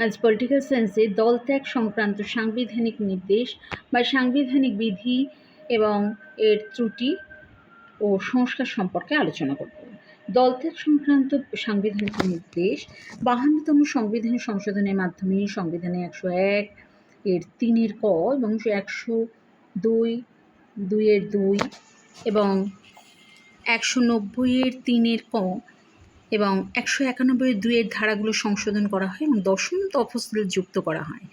আজ পলিটিক্যাল সায়েন্সে দলত্যাগ সংক্রান্ত সাংবিধানিক নির্দেশ বা সাংবিধানিক বিধি এবং এর ত্রুটি ও সংস্কার সম্পর্কে আলোচনা করব। দলত্যাগ সংক্রান্ত সাংবিধানিক নির্দেশ 52তম সংবিধান সংশোধনের মাধ্যমে সংবিধানে 101 এর 3 ক এবং 102 2 এবং 190 এর 3 ক এবং 191 2 ধারাগুলো সংশোধন করা হয় এবং 10ম তফসিল যুক্ত করা হয়।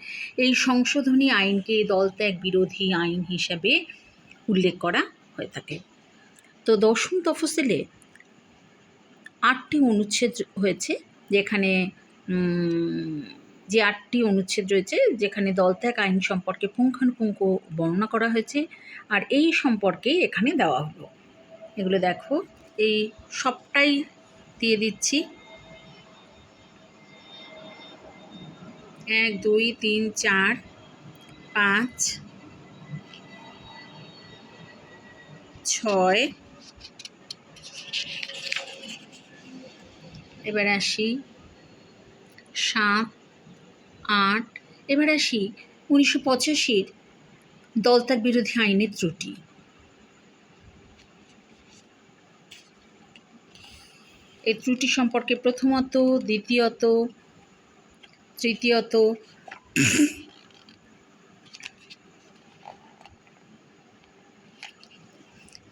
এই সংশোধনী আইনকে দলত্যাগ বিরোধী আইন হিসাবে উল্লেখ করা হয়ে থাকে। তো 10ম তফসিলে 8টি অনুচ্ছেদ হয়েছে, যেখানে যে 8টি অনুচ্ছেদ রয়েছে যেখানে দলত্যাগ আইন সম্পর্কে পুঙ্খানুপুঙ্খ বর্ণনা করা হয়েছে, আর এই সম্পর্কে এখানে দেওয়া হলো। এগুলো দেখো, এই সবটাই দিয়ে দিচ্ছি। 1 2 3 4 5 6, এবার আসি 7 8, এবার আসি 1985-র দলত্যাগ বিরোধী আইনের ত্রুটি। এই ত্রুটি সম্পর্কে প্রথমত, দ্বিতীয়ত, তৃতীয়ত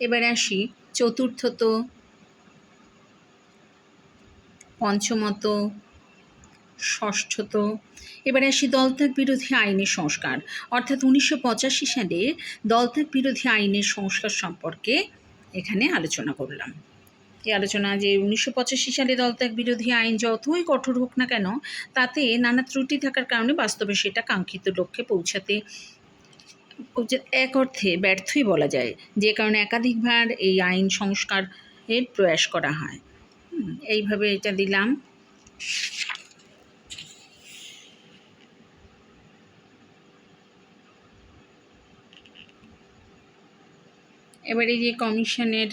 এবার আসি চতুর্থত, পঞ্চমত, ষষ্ঠত। এবার আসি দলত্যাগ বিরোধী আইনের সংস্কার, অর্থাৎ 1985 সালে দলত্যাগ বিরোধী আইনের সংস্কার সম্পর্কে এখানে আলোচনা করলাম। এই আলোচনা যে 1985 সালে দলত্যাগ বিরোধী আইন যতই কঠোর হোক না কেন, তাতে নানা ত্রুটি থাকার কারণে বাস্তবে সেটা কাঙ্ক্ষিত লক্ষ্যে পৌঁছাতে এক অর্থে ব্যর্থই বলা যায়, যে কারণে একাধিকবার এই আইন সংস্কারের প্রয়াস করা হয়। এইভাবে এটা দিলাম। এবারে যে কমিশনের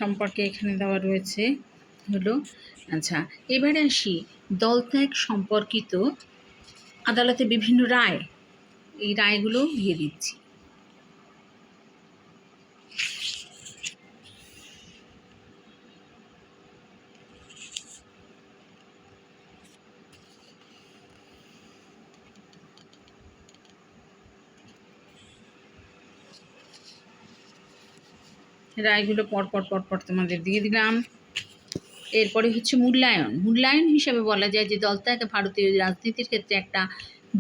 সম্পর্কে এখানে দেওয়া রয়েছে হলো, আচ্ছা এবারে আসি দলত্যাগ সম্পর্কিত আদালতে বিভিন্ন রায়, এই রায়গুলো দিয়ে দিচ্ছি। রায়গুলো পরপর তোমাদের দিয়ে দিলাম। এরপরে হচ্ছে মূল্যায়ন হিসাবে বলা যায় যে দলত্যাগ ভারতীয় রাজনীতির ক্ষেত্রে একটা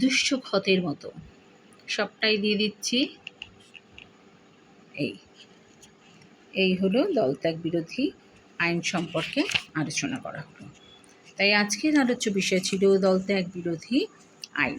দুষ্ট ক্ষতের মতো। সবটাই দিয়ে দিচ্ছি। এই হলো দলত্যাগ বিরোধী আইন সম্পর্কে আলোচনা করা হলো। তাই আজকের আলোচ্য বিষয় ছিল দলত্যাগ বিরোধী আইন।